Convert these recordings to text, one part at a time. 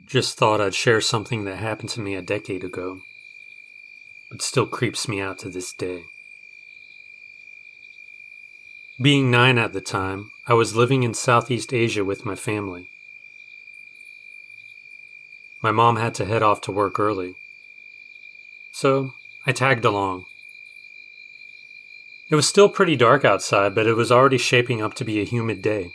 Just thought I'd share something that happened to me a decade ago, but still creeps me out to this day. Being 9 at the time, I was living in Southeast Asia with my family. My mom had to head off to work early, so I tagged along. It was still pretty dark outside, but it was already shaping up to be a humid day.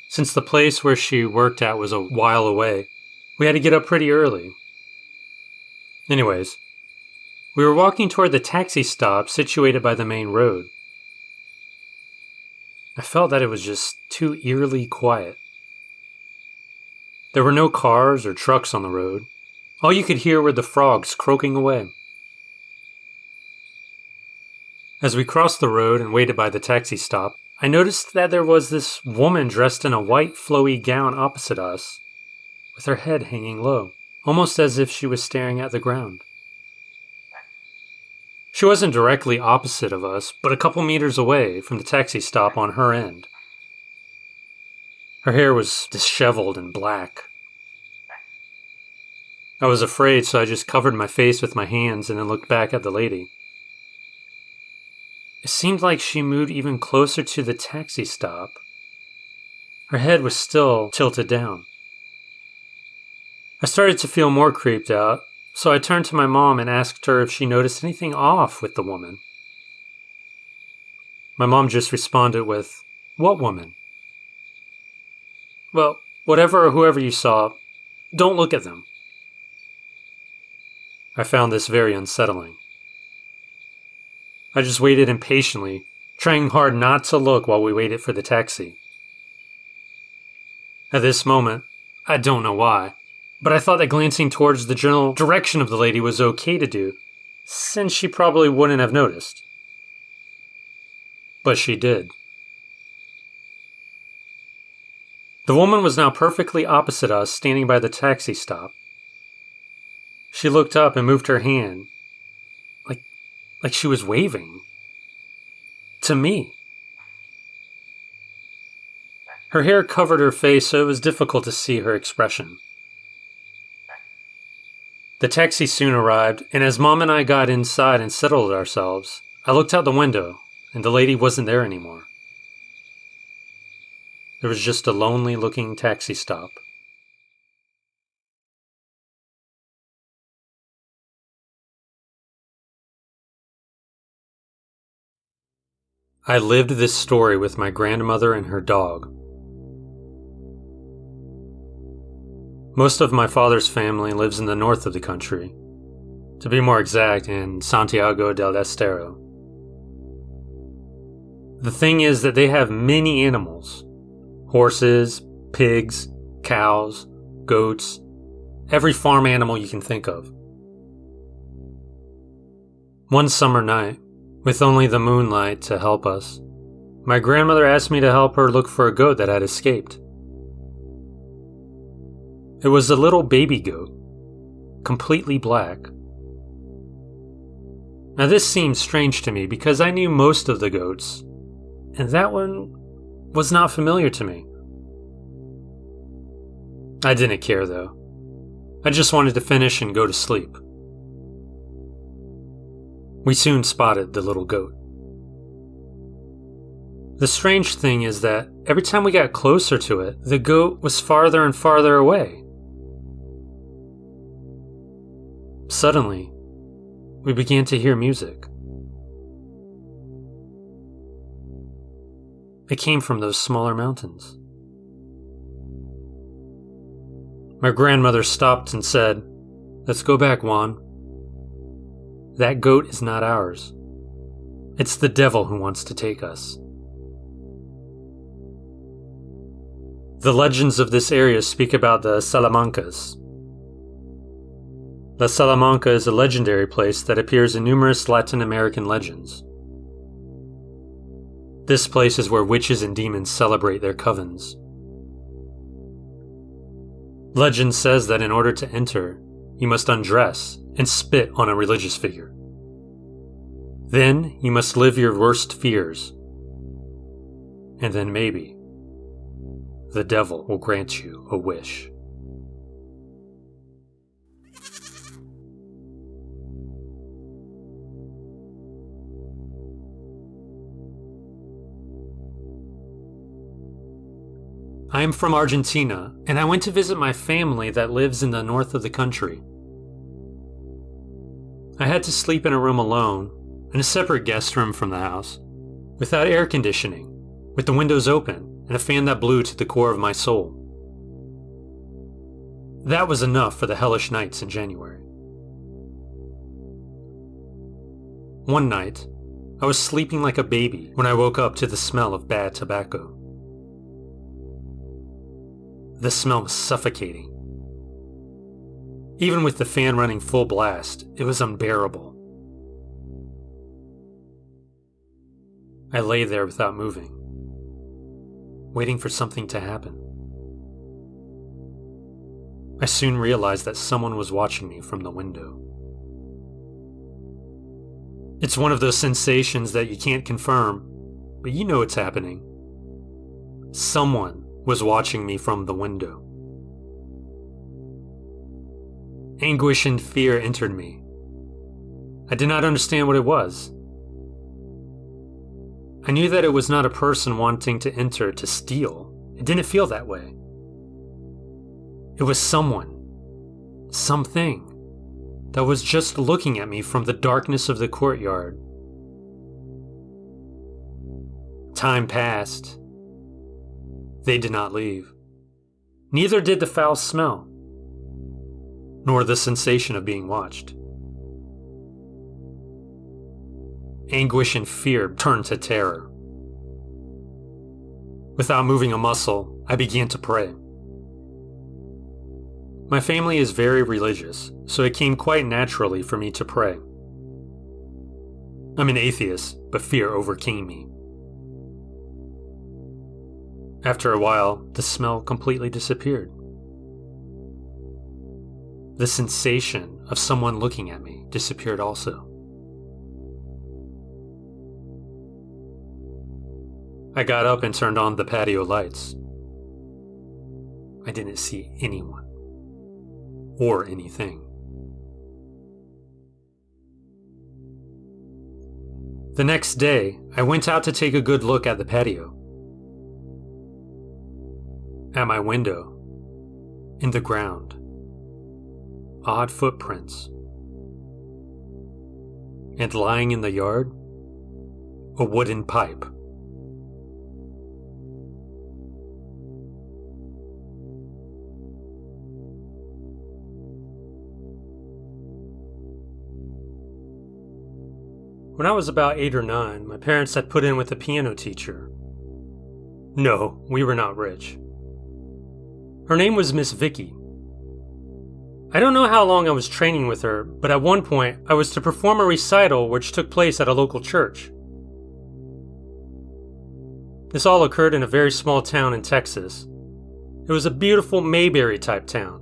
Since the place where she worked at was a while away, we had to get up pretty early. Anyways, we were walking toward the taxi stop situated by the main road. I felt that it was just too eerily quiet. There were no cars or trucks on the road. All you could hear were the frogs croaking away. As we crossed the road and waited by the taxi stop, I noticed that there was this woman dressed in a white flowy gown opposite us, with her head hanging low, almost as if she was staring at the ground. She wasn't directly opposite of us, but a couple meters away from the taxi stop on her end. Her hair was disheveled and black. I was afraid, so I just covered my face with my hands and then looked back at the lady. It seemed like she moved even closer to the taxi stop. Her head was still tilted down. I started to feel more creeped out, so I turned to my mom and asked her if she noticed anything off with the woman. My mom just responded with, "What woman?" "Well, whatever or whoever you saw, don't look at them." I found this very unsettling. I just waited impatiently, trying hard not to look while we waited for the taxi. At this moment, I don't know why, but I thought that glancing towards the general direction of the lady was okay to do, since she probably wouldn't have noticed. But she did. The woman was now perfectly opposite us, standing by the taxi stop. She looked up and moved her hand, like she was waving. To me. Her hair covered her face, so it was difficult to see her expression. The taxi soon arrived, and as Mom and I got inside and settled ourselves, I looked out the window, and the lady wasn't there anymore. There was just a lonely-looking taxi stop. I lived this story with my grandmother and her dog. Most of my father's family lives in the north of the country, to be more exact, in Santiago del Estero. The thing is that they have many animals: horses, pigs, cows, goats, every farm animal you can think of. One summer night, with only the moonlight to help us, my grandmother asked me to help her look for a goat that had escaped. It was a little baby goat, completely black. Now this seemed strange to me because I knew most of the goats, and that one was not familiar to me. I didn't care though. I just wanted to finish and go to sleep. We soon spotted the little goat. The strange thing is that every time we got closer to it, the goat was farther and farther away. Suddenly, we began to hear music. It came from those smaller mountains. My grandmother stopped and said, "Let's go back, Juan. That goat is not ours. It's the devil who wants to take us." The legends of this area speak about the Salamancas. La Salamanca is a legendary place that appears in numerous Latin American legends. This place is where witches and demons celebrate their covens. Legend says that in order to enter, you must undress and spit on a religious figure. Then you must live your worst fears. And then maybe the devil will grant you a wish. I am from Argentina, and I went to visit my family that lives in the north of the country. I had to sleep in a room alone, in a separate guest room from the house, without air conditioning, with the windows open, and a fan that blew to the core of my soul. That was enough for the hellish nights in January. One night, I was sleeping like a baby when I woke up to the smell of bad tobacco. The smell was suffocating. Even with the fan running full blast, it was unbearable. I lay there without moving, waiting for something to happen. I soon realized that someone was watching me from the window. It's one of those sensations that you can't confirm, but you know it's happening. Someone was watching me from the window. Anguish and fear entered me. I did not understand what it was. I knew that it was not a person wanting to enter to steal. It didn't feel that way. It was someone, something, that was just looking at me from the darkness of the courtyard. Time passed. They did not leave. Neither did the foul smell, nor the sensation of being watched. Anguish and fear turned to terror. Without moving a muscle, I began to pray. My family is very religious, so it came quite naturally for me to pray. I'm an atheist, but fear overcame me. After a while, the smell completely disappeared. The sensation of someone looking at me disappeared also. I got up and turned on the patio lights. I didn't see anyone or anything. The next day, I went out to take a good look at the patio. At my window, in the ground, odd footprints. And lying in the yard, a wooden pipe. When I was about 8 or 9, my parents had put in with a piano teacher. No, we were not rich. Her name was Miss Vicky. I don't know how long I was training with her, but at one point I was to perform a recital which took place at a local church. This all occurred in a very small town in Texas. It was a beautiful Mayberry type town.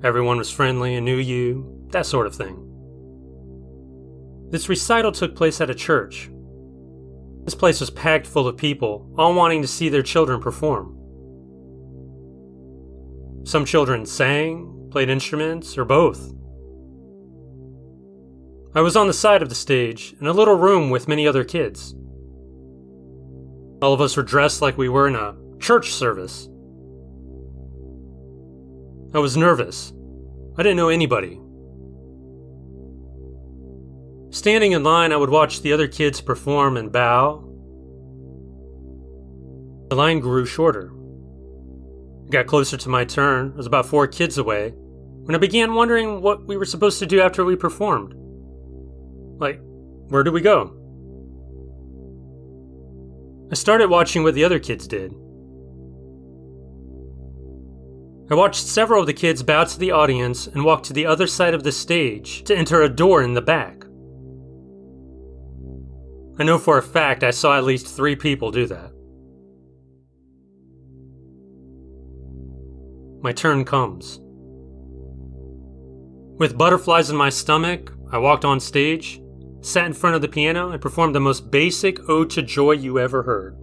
Everyone was friendly and knew you, that sort of thing. This recital took place at a church. This place was packed full of people, all wanting to see their children perform. Some children sang, played instruments, or both. I was on the side of the stage, in a little room with many other kids. All of us were dressed like we were in a church service. I was nervous. I didn't know anybody. Standing in line, I would watch the other kids perform and bow. The line grew shorter. It got closer to my turn. I was about 4 kids away when I began wondering what we were supposed to do after we performed. Like, where do we go? I started watching what the other kids did. I watched several of the kids bow to the audience and walk to the other side of the stage to enter a door in the back. I know for a fact I saw at least 3 people do that. My turn comes. With butterflies in my stomach, I walked on stage, sat in front of the piano, and performed the most basic ode to joy you ever heard.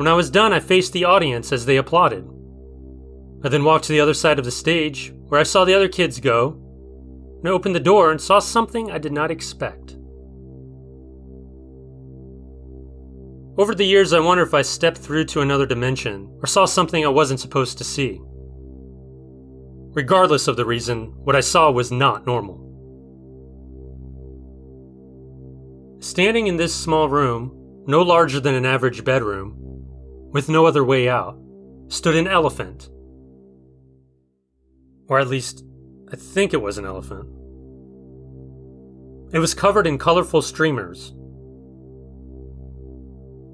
When I was done, I faced the audience as they applauded. I then walked to the other side of the stage, where I saw the other kids go, and I opened the door and saw something I did not expect. Over the years, I wonder if I stepped through to another dimension or saw something I wasn't supposed to see. Regardless of the reason, what I saw was not normal. Standing in this small room, no larger than an average bedroom, with no other way out, stood an elephant. Or at least, I think it was an elephant. It was covered in colorful streamers.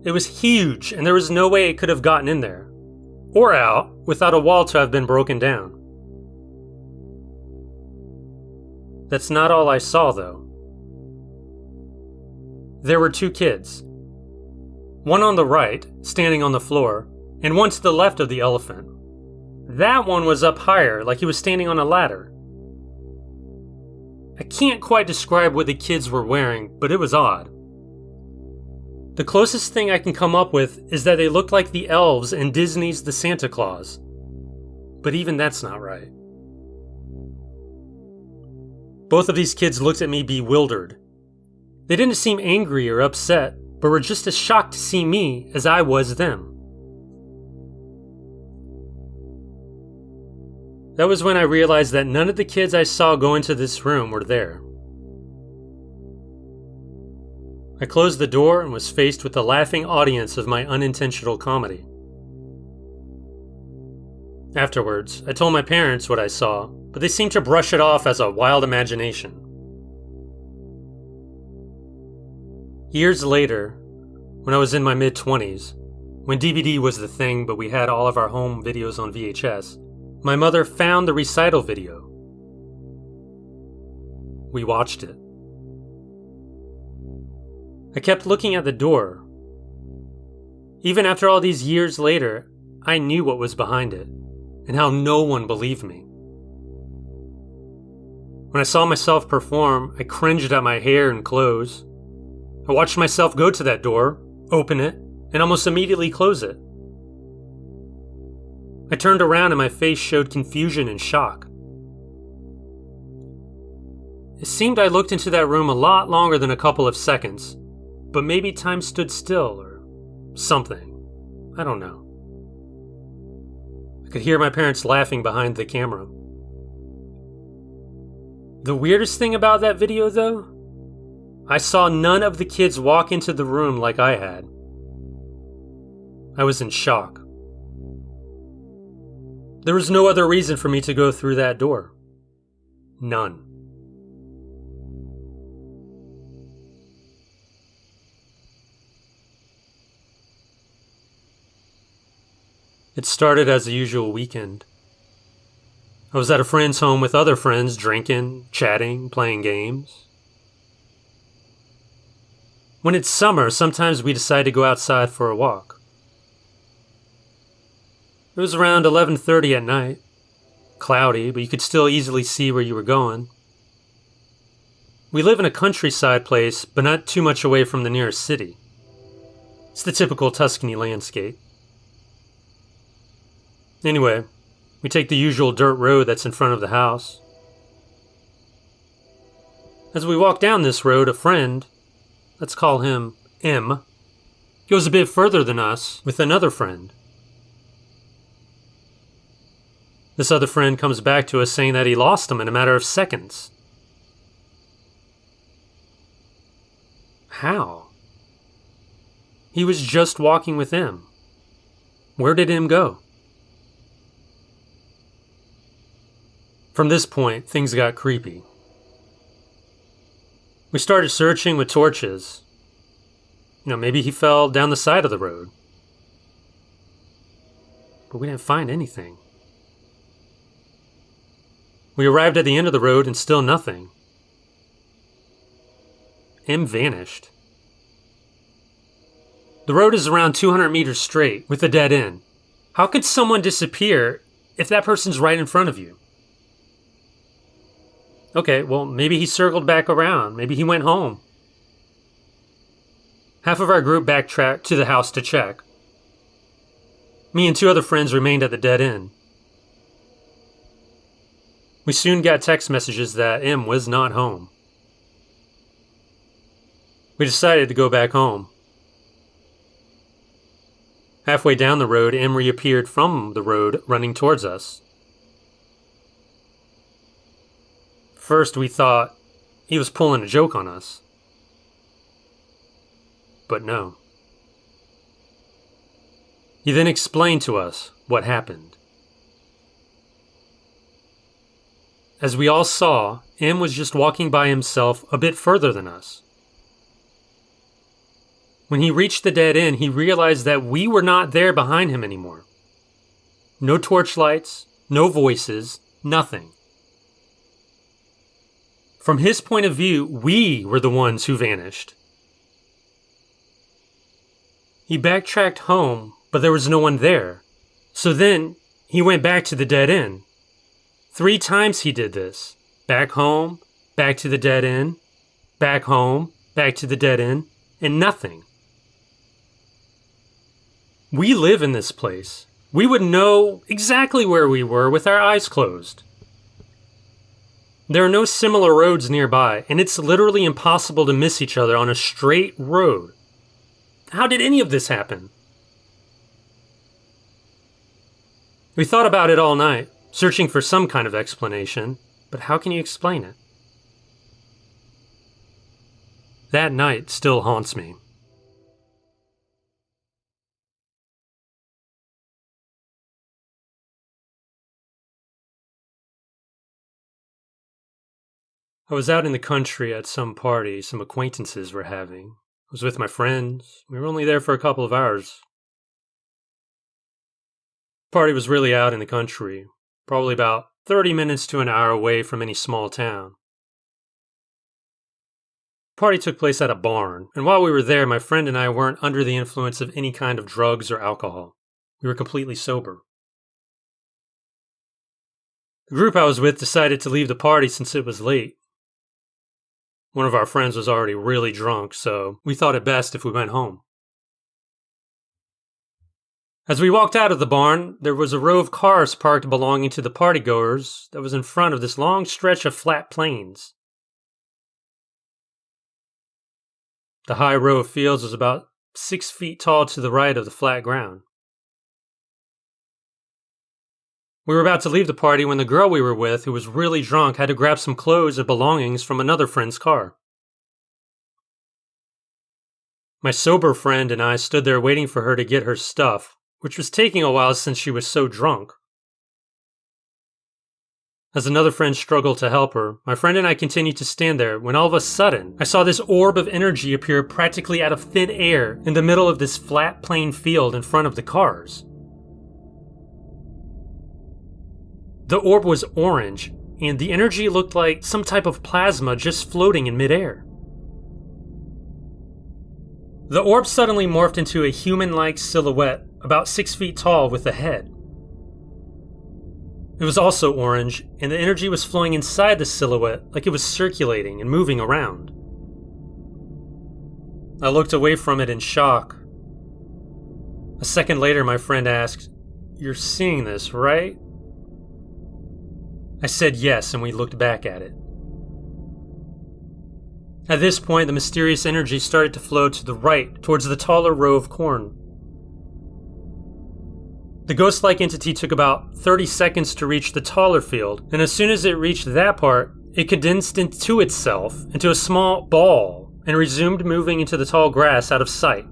It was huge, and there was no way it could have gotten in there, or out, without a wall to have been broken down. That's not all I saw, though. There were two kids. One on the right, standing on the floor, and one to the left of the elephant. That one was up higher, like he was standing on a ladder. I can't quite describe what the kids were wearing, but it was odd. The closest thing I can come up with is that they looked like the elves in Disney's The Santa Claus. But even that's not right. Both of these kids looked at me bewildered. They didn't seem angry or upset, but were just as shocked to see me as I was them. That was when I realized that none of the kids I saw go into this room were there. I closed the door and was faced with the laughing audience of my unintentional comedy. Afterwards, I told my parents what I saw, but they seemed to brush it off as a wild imagination. Years later, when I was in my mid-20s, when DVD was the thing but we had all of our home videos on VHS, my mother found the recital video. We watched it. I kept looking at the door. Even after all these years later, I knew what was behind it, and how no one believed me. When I saw myself perform, I cringed at my hair and clothes. I watched myself go to that door, open it, and almost immediately close it. I turned around and my face showed confusion and shock. It seemed I looked into that room a lot longer than a couple of seconds, but maybe time stood still or something. I don't know. I could hear my parents laughing behind the camera. The weirdest thing about that video, though, I saw none of the kids walk into the room like I had. I was in shock. There was no other reason for me to go through that door. None. It started as a usual weekend. I was at a friend's home with other friends, drinking, chatting, playing games. When it's summer, sometimes we decide to go outside for a walk. It was around 11:30 at night. Cloudy, but you could still easily see where you were going. We live in a countryside place, but not too much away from the nearest city. It's the typical Tuscany landscape. Anyway, we take the usual dirt road that's in front of the house. As we walk down this road, a friend, let's call him M, goes a bit further than us with another friend. This other friend comes back to us saying that he lost him in a matter of seconds. How? He was just walking with M. Where did M go? From this point, things got creepy. We started searching with torches. Maybe he fell down the side of the road. But we didn't find anything. We arrived at the end of the road and still nothing. M vanished. The road is around 200 meters straight with a dead end. How could someone disappear if that person's right in front of you? Okay, well, maybe he circled back around. Maybe he went home. Half of our group backtracked to the house to check. Me and two other friends remained at the dead end. We soon got text messages that M was not home. We decided to go back home. Halfway down the road, M reappeared from the road, running towards us. First, we thought he was pulling a joke on us. But no. He then explained to us what happened. As we all saw, M was just walking by himself a bit further than us. When he reached the dead end, he realized that we were not there behind him anymore. No torchlights, no voices, nothing. From his point of view, we were the ones who vanished. He backtracked home, but there was no one there. So then, he went back to the dead end. 3 times he did this. Back home, back to the dead end, back home, back to the dead end, and nothing. We live in this place. We would know exactly where we were with our eyes closed. There are no similar roads nearby, and it's literally impossible to miss each other on a straight road. How did any of this happen? We thought about it all night, searching for some kind of explanation, but how can you explain it? That night still haunts me. I was out in the country at some party some acquaintances were having. I was with my friends. We were only there for a couple of hours. The party was really out in the country, probably about 30 minutes to an hour away from any small town. The party took place at a barn, and while we were there, my friend and I weren't under the influence of any kind of drugs or alcohol. We were completely sober. The group I was with decided to leave the party since it was late. One of our friends was already really drunk, so we thought it best if we went home. As we walked out of the barn, there was a row of cars parked belonging to the partygoers that was in front of this long stretch of flat plains. The high row of fields was about 6 feet tall to the right of the flat ground. We were about to leave the party when the girl we were with, who was really drunk, had to grab some clothes and belongings from another friend's car. My sober friend and I stood there waiting for her to get her stuff, which was taking a while since she was so drunk. As another friend struggled to help her, my friend and I continued to stand there when all of a sudden, I saw this orb of energy appear practically out of thin air in the middle of this flat plain field in front of the cars. The orb was orange, and the energy looked like some type of plasma just floating in midair. The orb suddenly morphed into a human-like silhouette about 6 feet tall with a head. It was also orange, and the energy was flowing inside the silhouette like it was circulating and moving around. I looked away from it in shock. A second later, my friend asked, "You're seeing this, right?" I said yes, and we looked back at it. At this point, the mysterious energy started to flow to the right, towards the taller row of corn. The ghost-like entity took about 30 seconds to reach the taller field, and as soon as it reached that part, it condensed into itself into a small ball and resumed moving into the tall grass out of sight.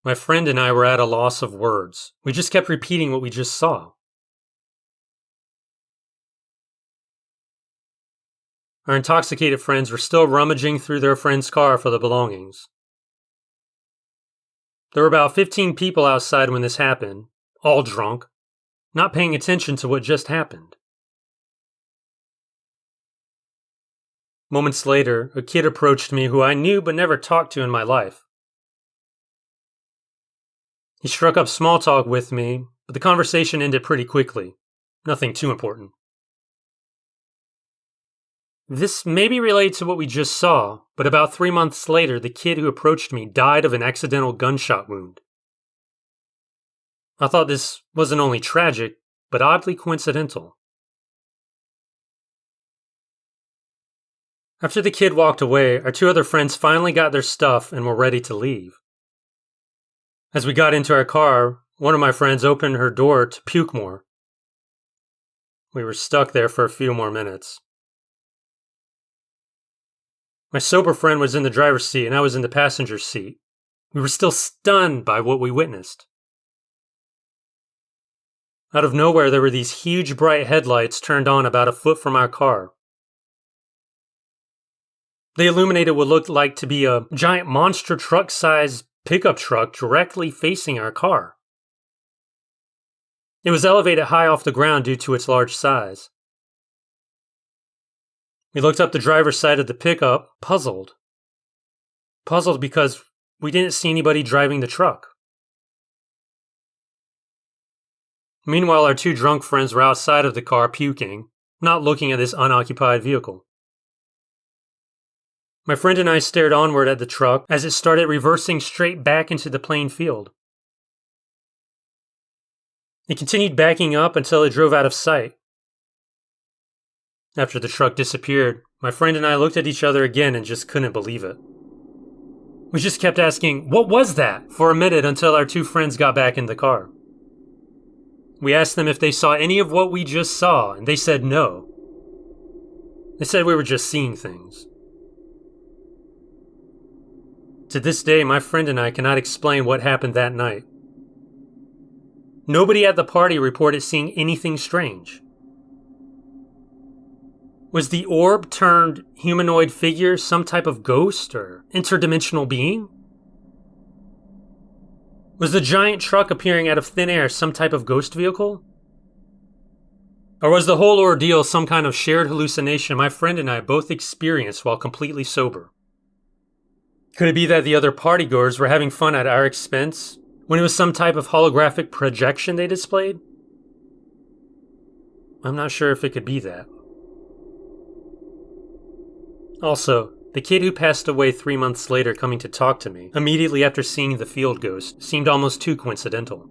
My friend and I were at a loss of words. We just kept repeating what we just saw. Our intoxicated friends were still rummaging through their friend's car for the belongings. There were about 15 people outside when this happened, all drunk, not paying attention to what just happened. Moments later, a kid approached me who I knew but never talked to in my life. He struck up small talk with me, but the conversation ended pretty quickly. Nothing too important. This may be related to what we just saw, but about 3 months later, the kid who approached me died of an accidental gunshot wound. I thought this wasn't only tragic, but oddly coincidental. After the kid walked away, our 2 other friends finally got their stuff and were ready to leave. As we got into our car, one of my friends opened her door to puke more. We were stuck there for a few more minutes. My sober friend was in the driver's seat and I was in the passenger seat. We were still stunned by what we witnessed. Out of nowhere, there were these huge bright headlights turned on about a foot from our car. They illuminated what looked like to be a giant monster truck-sized pickup truck directly facing our car. It was elevated high off the ground due to its large size. We looked up the driver's side of the pickup, puzzled. Puzzled because we didn't see anybody driving the truck. Meanwhile, our 2 drunk friends were outside of the car puking, not looking at this unoccupied vehicle. My friend and I stared onward at the truck as it started reversing straight back into the plain field. It continued backing up until it drove out of sight. After the truck disappeared, my friend and I looked at each other again and just couldn't believe it. We just kept asking, "What was that?" for a minute until our 2 friends got back in the car. We asked them if they saw any of what we just saw, and they said no. They said we were just seeing things. To this day, my friend and I cannot explain what happened that night. Nobody at the party reported seeing anything strange. Was the orb turned humanoid figure some type of ghost or interdimensional being? Was the giant truck appearing out of thin air some type of ghost vehicle? Or was the whole ordeal some kind of shared hallucination my friend and I both experienced while completely sober? Could it be that the other partygoers were having fun at our expense when it was some type of holographic projection they displayed? I'm not sure if it could be that. Also, the kid who passed away 3 months later coming to talk to me, immediately after seeing the field ghost, seemed almost too coincidental.